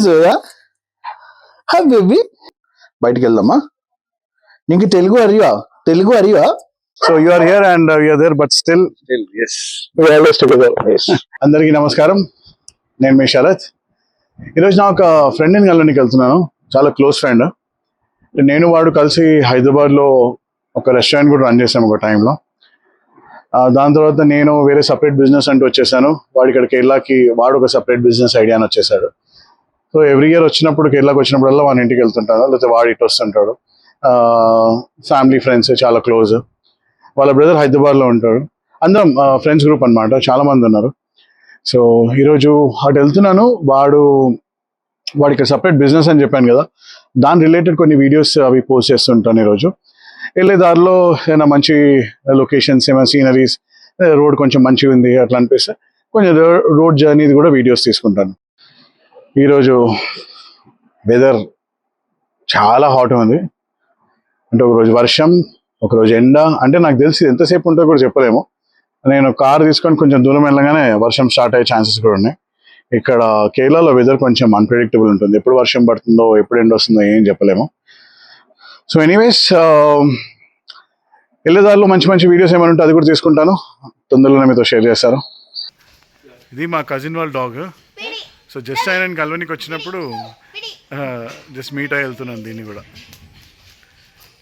Zoya hi baby బయటికి వెళ్దామా నీకు Telugu అరియా So you are here and we are there, but still yes, we are always together. Yes. అందరికీ నమస్కారం, నేను మీ శరత్. ఈరోజు నా ఒక ఫ్రెండ్ని కలవడానికి వెళ్తున్నాను, చాలా క్లోజ్ ఫ్రెండ్. నేను వాడు కలిసి హైదరాబాద్లో ఒక రెస్టారెంట్ కూడా రన్ చేసాము ఒక టైంలో. దాని తర్వాత నేను వేరే సపరేట్ బిజినెస్ అంటూ వచ్చేసాను. వాడు ఇక్కడ కేరళకి వాడు ఒక సపరేట్ బిజినెస్ ఐడియా అని వచ్చేసాడు. సో ఎవ్రీ ఇయర్ వచ్చినప్పుడు కేరళకి వచ్చినప్పుడల్లా వాడి ఇంటికి వెళ్తుంటాడు, లేకపోతే వాడు ఇటు వస్తుంటాడు. ఫ్యామిలీ ఫ్రెండ్స్ చాలా క్లోజ్. వాళ్ళ బ్రదర్ హైదరాబాద్లో ఉంటాడు. అందరం ఫ్రెండ్స్ గ్రూప్ అనమాట, చాలా మంది ఉన్నారు. సో ఈరోజు అటు వెళ్తున్నాను. వాడికి సపరేట్ బిజినెస్ అని చెప్పాను కదా, దాని రిలేటెడ్ కొన్ని వీడియోస్ అవి పోస్ట్ చేస్తుంటాను. ఈరోజు వెళ్ళే దారిలో ఏమైనా మంచి లొకేషన్స్, ఏమైనా సీనరీస్, రోడ్ కొంచెం మంచిగా ఉంది అట్లా అనిపిస్తే కొంచెం రోడ్ జర్నీది కూడా వీడియోస్ తీసుకుంటాను. ఈరోజు వెదర్ చాలా హాట్ ఉంది. అంటే ఒకరోజు వర్షం, ఒకరోజు ఎండ. అంటే నాకు తెలిసి ఎంతసేపు ఉంటుందో కూడా చెప్పలేము. నేను కార్ తీసుకొని కొంచెం దూరం వెళ్ళగానే వర్షం స్టార్ట్ అయ్యే ఛాన్సెస్ కూడా ఉన్నాయి. ఇక్కడ కేరళలో వెదర్ కొంచెం అన్ప్రెడిక్టబుల్ ఉంటుంది. ఎప్పుడు వర్షం పడుతుందో, ఎప్పుడు ఎండ వస్తుందో ఏం చెప్పలేము. సో ఎనీవేస్, వెళ్ళేదారిలో మంచి మంచి వీడియోస్ ఏమైనా ఉంటే అది కూడా తీసుకుంటాను, తొందరలోనే మీతో షేర్ చేస్తారు. ఇది మా కజిన్ వాళ్ళ డాగ్. సో జస్ట్ ఆయన కల్వనికి వచ్చినప్పుడు జస్ట్ మీట్ అయ్యి వెళ్తున్నాను దీన్ని కూడా.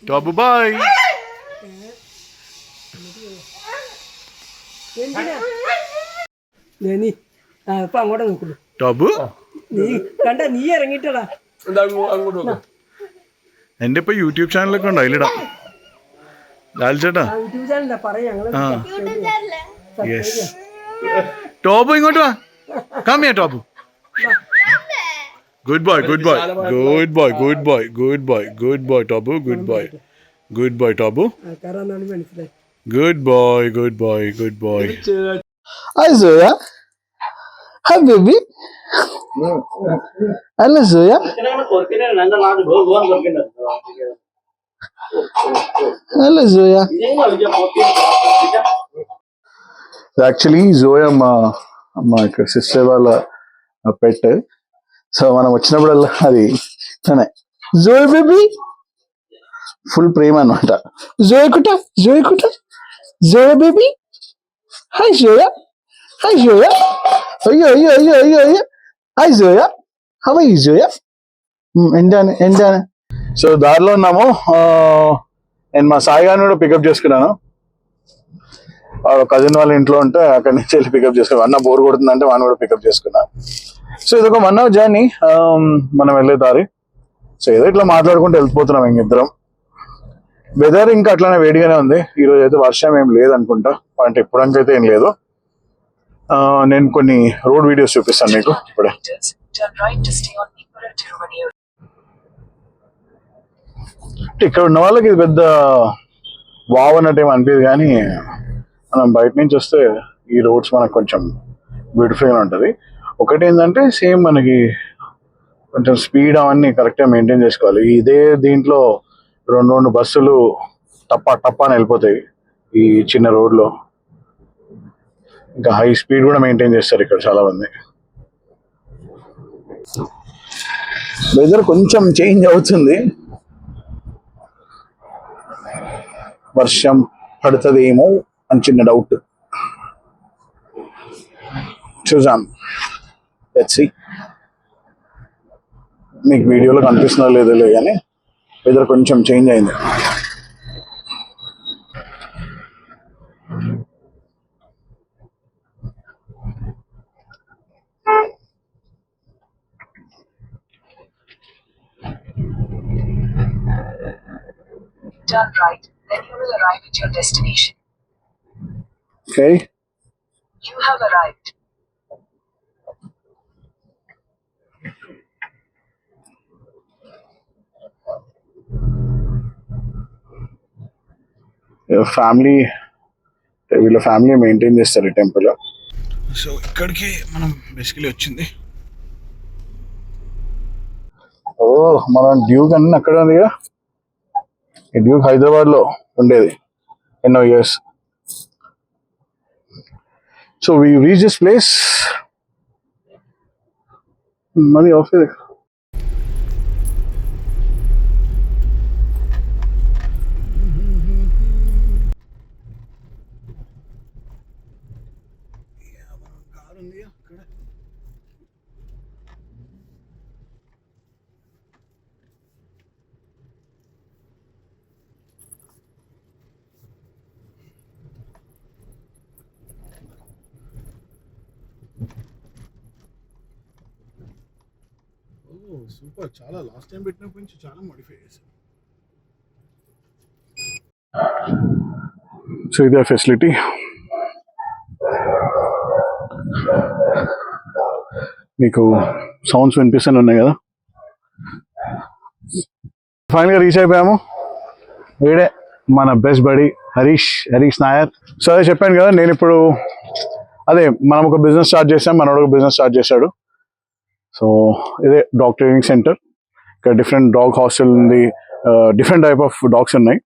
టాబు బాయ్. ടാബു എന്റെ ഇപ്പൊ യൂട്യൂബ് ചാനലൊക്കെ ഉണ്ടോ അതിലിടാ ലാൽ ചേട്ടാ. യെസ് ടോബു ഇങ്ങോട്ട് വാ. കമ്മിയാ ടോബു. Good boy good boy good boy good boy good boy good boy ടോബു. ഗുഡ് ബോയ് ഗുഡ് ബോയ് ടോബു. Good boy, good boy, good boy. Hi Zoya. Hi baby. Hello Zoya. Hello Zoya. Actually Zoya మా sister వాళ్ళ పెట్. So మనం వచ్చినప్పుడల్లా అది Joy baby full ప్రేమ అనమాట. జోయ్ కుట జోయ్ కుట Joya baby. Hi Joya. Hi Joya. అయ్యో అయ్యో అయ్యో అయ్యో అయ్యో. Hi Joya. How are you Joya? ఎండాను. సో దారిలో ఉన్నాము. నేను మా సాయి గారిని కూడా పికప్ చేసుకున్నాను. కజిన్ వాళ్ళ ఇంట్లో ఉంటే అక్కడి నుంచి వెళ్ళి పికప్ చేసుకున్నాను. అన్న బోర్ కొడుతుందంటే వాడిని కూడా పికప్ చేసుకున్నాను. సో ఇదొక 1 hour జర్నీ మనం వెళ్ళే దారి. సో ఏదో ఇట్లా మాట్లాడుకుంటూ వెళ్ళిపోతున్నాం ఇంకిద్దరం. వెదర్ ఇంకా అట్లానే వేడిగానే ఉంది. ఈరోజు అయితే వర్షం ఏం లేదనుకుంటా, అంటే ఇప్పుడంకైతే ఏం లేదు. నేను కొన్ని రోడ్ వీడియోస్ చూపిస్తాను మీకు ఇప్పుడే. ఇక్కడ ఉన్న వాళ్ళకి ఇది పెద్ద వావ్ అన్నట్టు ఏమి అనిపించదు, కానీ మనం బయట నుంచి వస్తే ఈ రోడ్స్ మనకు కొంచెం బ్యూటిఫుల్గా ఉంటుంది. ఒకటి ఏంటంటే సేమ్ మనకి కొంచెం స్పీడ్ అవన్నీ కరెక్ట్గా మెయింటైన్ చేసుకోవాలి. ఇదే దీంట్లో రెండు బస్సులు టప్పా అని వెళ్ళిపోతాయి ఈ చిన్న రోడ్లో. ఇంకా హై స్పీడ్ కూడా మెయింటైన్ చేస్తారు ఇక్కడ చాలా మంది. వెదర్ కొంచెం చేంజ్ అవుతుంది, వర్షం పడుతుందేమో అని చిన్న డౌట్. చూసాం, లెట్స్ సీ. మీకు వీడియోలో కనిపిస్తుందో లేదో కానీ వెదర్ కొంచెం చేంజ్ అయింది. Turn right, then you will arrive at your destination. Okay. You have arrived. వీళ్ళ ఫ్యామిలీ మెయింటైన్ చేస్తారు ఈ టెంపుల్. సో ఇక్కడికి మనం బేసికలీ వచ్చింది. మనం డ్యూక్ అన్నీ అక్కడ ఉంది కదా. ఈ డ్యూక్ హైదరాబాద్లో ఉండేది ఎన్నో years. So we reach this place. Money of super, చాలా లాస్ట్ టైం పెట్టినప్పటి నుంచి చాలా మోడిఫై చేశారు. సో ఇదే ఫెసిలిటీ. మీకు సౌండ్స్ వినిపిస్తూనే ఉన్నాయి కదా. ఫైనల్గా రీచ్ అయిపోయాము. వీడే మన best buddy Harish Nair. So అదే చెప్పాను కదా, నేను ఇప్పుడు అదే మనం ఒక బిజినెస్ స్టార్ట్ చేసాం, మనోడు ఒక బిజినెస్ స్టార్ట్ చేశాడు. సో ఇదే డాగ్ ట్రైనింగ్ సెంటర్. ఇక్కడ డిఫరెంట్ డాగ్ హాస్టల్ ఉంది, డిఫరెంట్ టైప్ ఆఫ్ డాగ్స్ ఉన్నాయి.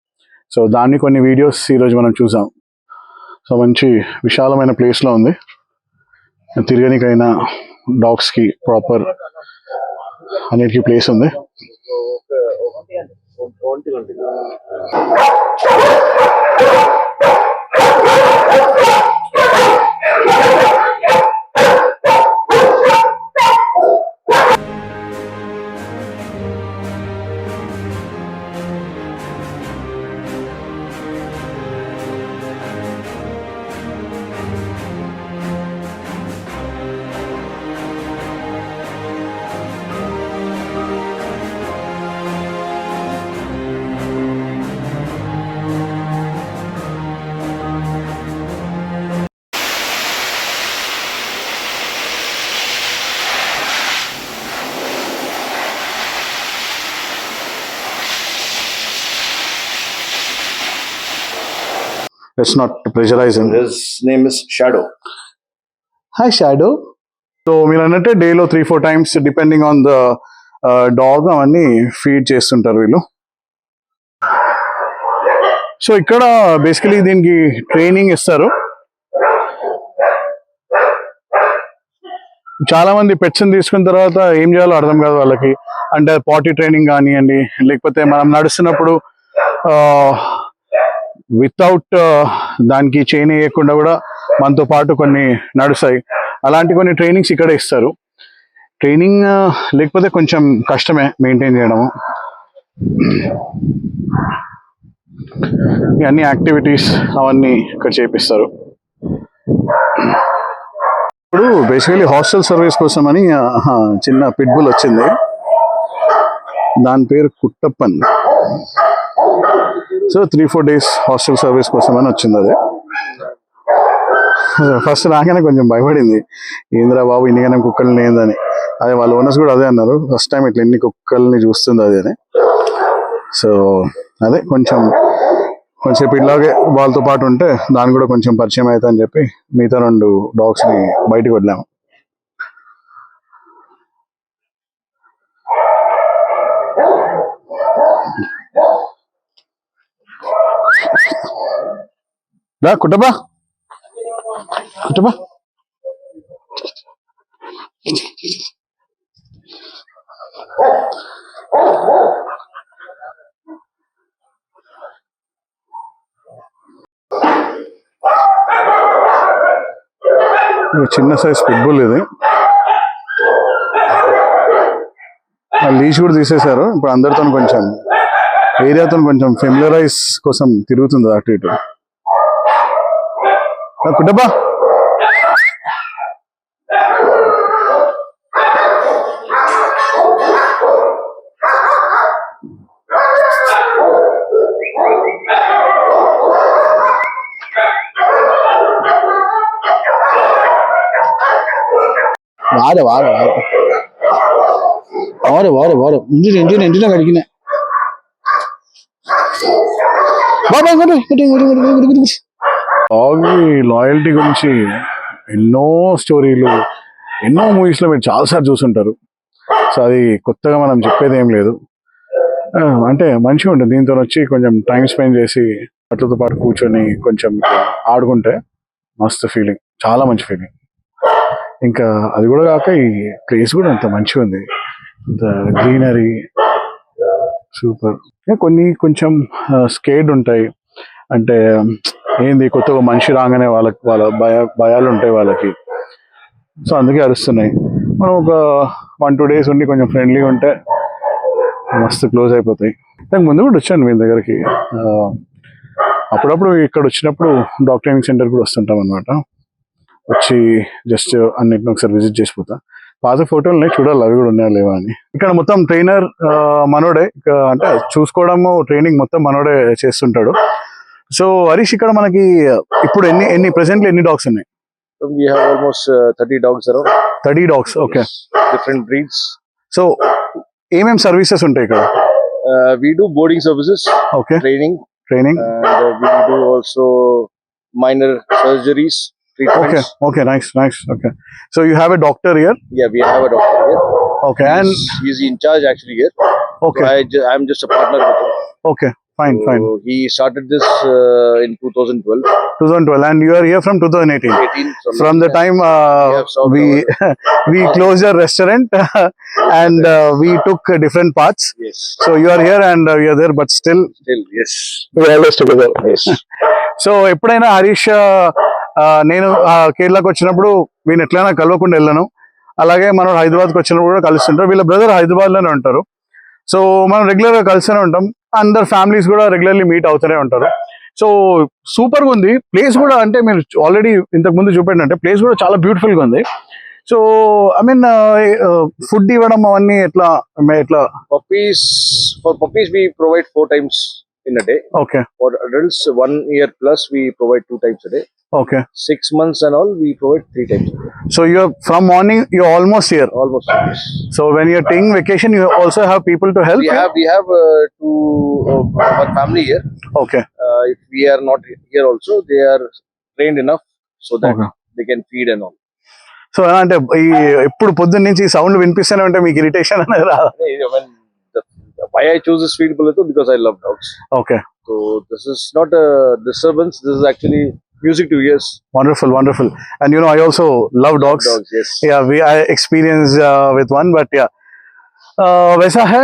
సో దాన్ని కొన్ని వీడియోస్ ఈరోజు మనం చూసాం. సో మంచి విశాలమైన ప్లేస్లో ఉంది, తిరగనికైనా డాగ్స్కి ప్రాపర్ అన్నిటికీ ప్లేస్ ఉంది. Let's not pressurize him. His name is Shadow. Hi, Shadow. So మీరు అన్నట్టే డేలో 3-4 times depending on the dog అవన్నీ ఫీడ్ చేస్తుంటారు వీళ్ళు. సో ఇక్కడ బేసికలీ దీనికి ట్రైనింగ్ ఇస్తారు. చాలా మంది పెట్స్ని తీసుకున్న తర్వాత ఏం చేయాలో అర్థం కాదు వాళ్ళకి. అంటే పాటీ ట్రైనింగ్ కానివ్వండి, లేకపోతే మనం నడుస్తున్నప్పుడు వితౌట్ దానికి చైన్ వేయకుండా కూడా మనతో పాటు కొన్ని నడుస్తాయి. అలాంటి కొన్ని ట్రైనింగ్స్ ఇక్కడ ఇస్తారు. ట్రైనింగ్ లేకపోతే కొంచెం కష్టమే మెయింటైన్ చేయడము. అన్ని యాక్టివిటీస్ అవన్నీ ఇక్కడ చేపిస్తారు. ఇప్పుడు బేసికలీ హాస్టల్ సర్వీస్ కోసం అని చిన్న పిట్బుల్ వచ్చింది, దాని పేరు కుట్టప్పన్. సో 3-4 days హాస్టల్ సర్వీస్ కోసం అని వచ్చింది. అదే ఫస్ట్ రాగానే కొంచెం భయపడింది, ఏంద్రా బాబు ఇన్నిగానే కుక్కల్ని ఏందని. అదే వాళ్ళ ఓనర్స్ కూడా అదే అన్నారు, ఫస్ట్ టైం ఇట్లా ఎన్ని కుక్కల్ని చూస్తుంది అది అని. సో అదే కొంచెం ఇట్లాగే వాళ్ళతో పాటు ఉంటే దాని కూడా కొంచెం పరిచయం అవుతా అని చెప్పి మిగతా 2 డాగ్స్ని బయటకు వదిలాము. కుట్టబా చిన్న సైజ్ పిట్బుల్ ఇది. లీష్ కూడా తీసేశారు. ఇప్పుడు అందరితో కొంచెం ఏరియాతో కొంచెం ఫెమిలరైజ్ కోసం తిరుగుతుంది అటు ఇటు. కుట్టబా వారు ఇంటినే కడిగిన డాగ్ లాయల్టీ గురించి ఎన్నో స్టోరీలు, ఎన్నో మూవీస్లో మీరు చాలాసార్లు చూసుంటారు. సో అది కొత్తగా మనం చెప్పేది ఏం లేదు. అంటే మంచిగా ఉంటుంది. దీంతో వచ్చి కొంచెం టైం స్పెండ్ చేసి అట్లతో పాటు కూర్చొని కొంచెం ఆడుకుంటే మస్తు ఫీలింగ్, చాలా మంచి ఫీలింగ్. ఇంకా అది కూడా కాక ఈ ప్లేస్ కూడా అంత మంచిగా ఉంది, అంత గ్రీనరీ సూపర్. కొన్ని కొంచెం స్కేడ్ ఉంటాయి, అంటే ఏంది కొత్తగా మనిషి రాగానే వాళ్ళ భయాలు ఉంటాయి వాళ్ళకి. సో అందుకే అరుస్తున్నాయి. మనం ఒక 1-2 days ఉండి కొంచెం ఫ్రెండ్లీగా ఉంటే మస్తు క్లోజ్ అయిపోతాయి. దానికి ముందు కూడా వచ్చాను మీ దగ్గరికి, అప్పుడప్పుడు ఇక్కడ వచ్చినప్పుడు డాగ్ ట్రైనింగ్ సెంటర్ కూడా వస్తుంటాం అనమాట. వచ్చి జస్ట్ అన్నిటిని ఒకసారి విజిట్ చేసిపోతా. పాత ఫోటోలు ఉన్నాయి, చూడాలి అవి కూడా ఉన్నాయా లేవా అని. ఇక్కడ మొత్తం ట్రైనర్ మనోడే, అంటే చూసుకోవడము ట్రైనింగ్ మొత్తం మనోడే చేస్తుంటాడు. సో హరీష్, ఇక్కడ మనకి ఇప్పుడు ఎన్ని ప్రెసెంట్లీ ఎన్ని డాగ్స్ ఉన్నాయి? We have almost 30 dogs around. 30 dogs. Okay. Different breeds. So ఏమేం సర్వీసెస్ ఉంటాయి ఇక్కడ? We do boarding services, okay. training, training. and we do also minor surgeries, okay. treatments. Okay. Nice. Okay. So you have a doctor here? Yeah, we have a doctor here. Okay. And He's in charge actually here. Okay. I'm just a partner with him. Okay. Fine. So he started this in 2012. 2012, and you are here from 2018. 18. From the time have solved we closed your restaurant and we took different paths. Yes. So you are here and you are there, but still Yes. we are always together. Yes. So ఎప్పుడైనా హరీష్ నేను కేరళకు వచ్చినప్పుడు వీని ఎట్లయినా కలవకుండా వెళ్ళాను. అలాగే మనం హైదరాబాద్కి వచ్చినప్పుడు కూడా కలుస్తుంటారు. వీళ్ళ బ్రదర్ హైదరాబాద్లోనే ఉంటారు. సో మనం రెగ్యులర్గా కలిస్తూనే ఉంటాం. అందరు ఫ్యామిలీస్ కూడా రెగ్యులర్లీ మీట్ అవుతూనే ఉంటారు. సో సూపర్గా ఉంది ప్లేస్ కూడా. అంటే మీరు ఆల్రెడీ ఇంతకు ముందు చూపెట్టినట్టే ప్లేస్ కూడా చాలా బ్యూటిఫుల్గా ఉంది. సో ఐ మీన్ ఫుడ్ ఇవ్వడం అవన్నీ ఎట్లా? For puppies we provide 4 times in a day. Okay. For adults 1 year plus we provide 2 times a day. Okay. 6 months and all we provide 3 times a day. So you're from morning, you're almost here. Almost. Yes. So when you're taking vacation, you also have people to help? We have one family here. Okay. If we are not here also, they are trained enough so that Okay. they can feed and all. So అంటే ఈ ఎప్పుడు పొద్దున్న నుంచి sound వినిపిస్తూనే ఉంటే మీకు irritation అనేది రాదా? I mean, why I choose this feed bulletin? Because I love dogs. Okay. So this is not a disturbance. This is actually music to ears. Wonderful. And you know, I also love dogs. Yes. Yeah, I experienced with one, but yeah. వైసా హే.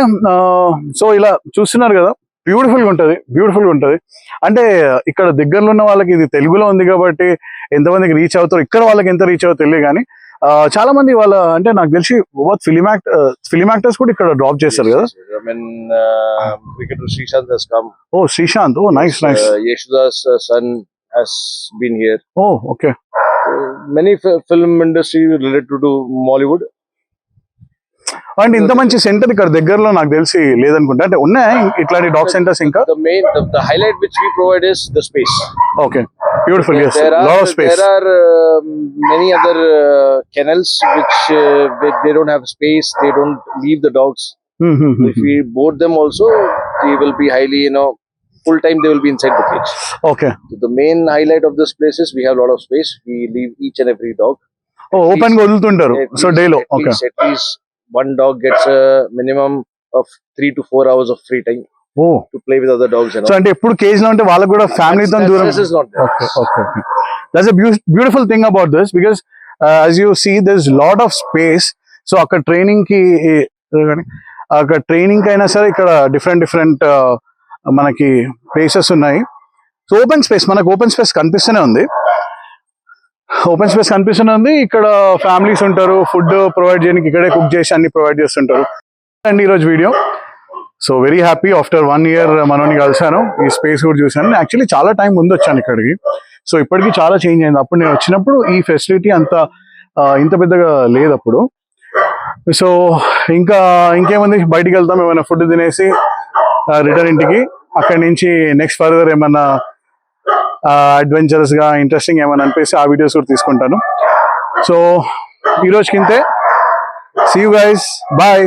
So ఇలా చూస్తున్నారు కదా, బ్యూటిఫుల్గా ఉంటుంది. అంటే ఇక్కడ దగ్గరలో ఉన్న వాళ్ళకి ఇది తెలుగులో ఉంది కాబట్టి ఎంతమందికి రీచ్ అవుతారు, ఇక్కడ వాళ్ళకి ఎంత రీచ్ అవుతారు తెలియదు. కానీ చాలా మంది వాళ్ళ అంటే నాకు తెలిసి ఫిలిం యాక్టర్స్ కూడా ఇక్కడ డ్రాప్ చేస్తారు కదా. I mean, cricketer Srishant has come. Oh Sreesanth. Oh nice. Yeshuda's son has been here. Oh okay. Many film industry related to Mollywood. అంటే ఇంత మంచి సెంటర్ ఇక్కడ దగ్గరలో నాకు తెలిసి లేదనుకుంటా. అంటే ఉన్నాయా ఇట్లాంటి డాగ్ సెంటర్స్ ఇంకా? The highlight which we provide is the space. Okay. Beautiful. yes, lot of space. There are many other kennels which they don't have space, they don't leave the dogs. If we board them also, they will be highly, full time they will be inside the cage. Okay. So the main highlight of this place is we have a lot of space. We leave each and every dog. Oh, open గా వదులుతుంటారు. So day లో. Okay. At least one dog gets a minimum of 3 to 4 hours of free time to play with other dogs. So అంటే ఎప్పుడు cage లో ఉంటే వాళ్ళకి కూడా ఫ్యామిలీతో దూరం. This is not there. Okay. That's a beautiful thing about this because as you see there's lot of space. So అక్కడ training కి అయినా సరే ఇక్కడ డిఫరెంట్ మనకి ప్లేసెస్ ఉన్నాయి. సో మనకు ఓపెన్ స్పేస్ కనిపిస్తూనే ఉంది. ఇక్కడ ఫ్యామిలీస్ ఉంటారు, ఫుడ్ ప్రొవైడ్ చేయడానికి ఇక్కడే కుక్ చేసి అన్ని ప్రొవైడ్ చేస్తుంటారు. అండ్ ఈరోజు video. So very happy after 1 year మనోని కలిసాను, ఈ స్పేస్ కూడా చూసాను. యాక్చువల్లీ చాలా టైం ముందు వచ్చాను ఇక్కడికి. సో ఇప్పటికీ చాలా చేంజ్ అయింది. అప్పుడు నేను వచ్చినప్పుడు ఈ ఫెసిలిటీ ఇంత పెద్దగా లేదు అప్పుడు. సో ఇంకేముంది, బయటికి వెళ్తాం, ఏమైనా ఫుడ్ తినేసి రిటర్న్ ఇంటికి. అక్కడి నుంచి నెక్స్ట్ ఫర్దర్ ఏమన్నా అడ్వెంచరస్ గా ఇంట్రెస్టింగ్ ఏమైనా అనిపిస్తే ఆ వీడియోస్ కూడా తీసుకుంటాను. సో ఈ రోజుకి ఇంతే. See you guys, bye.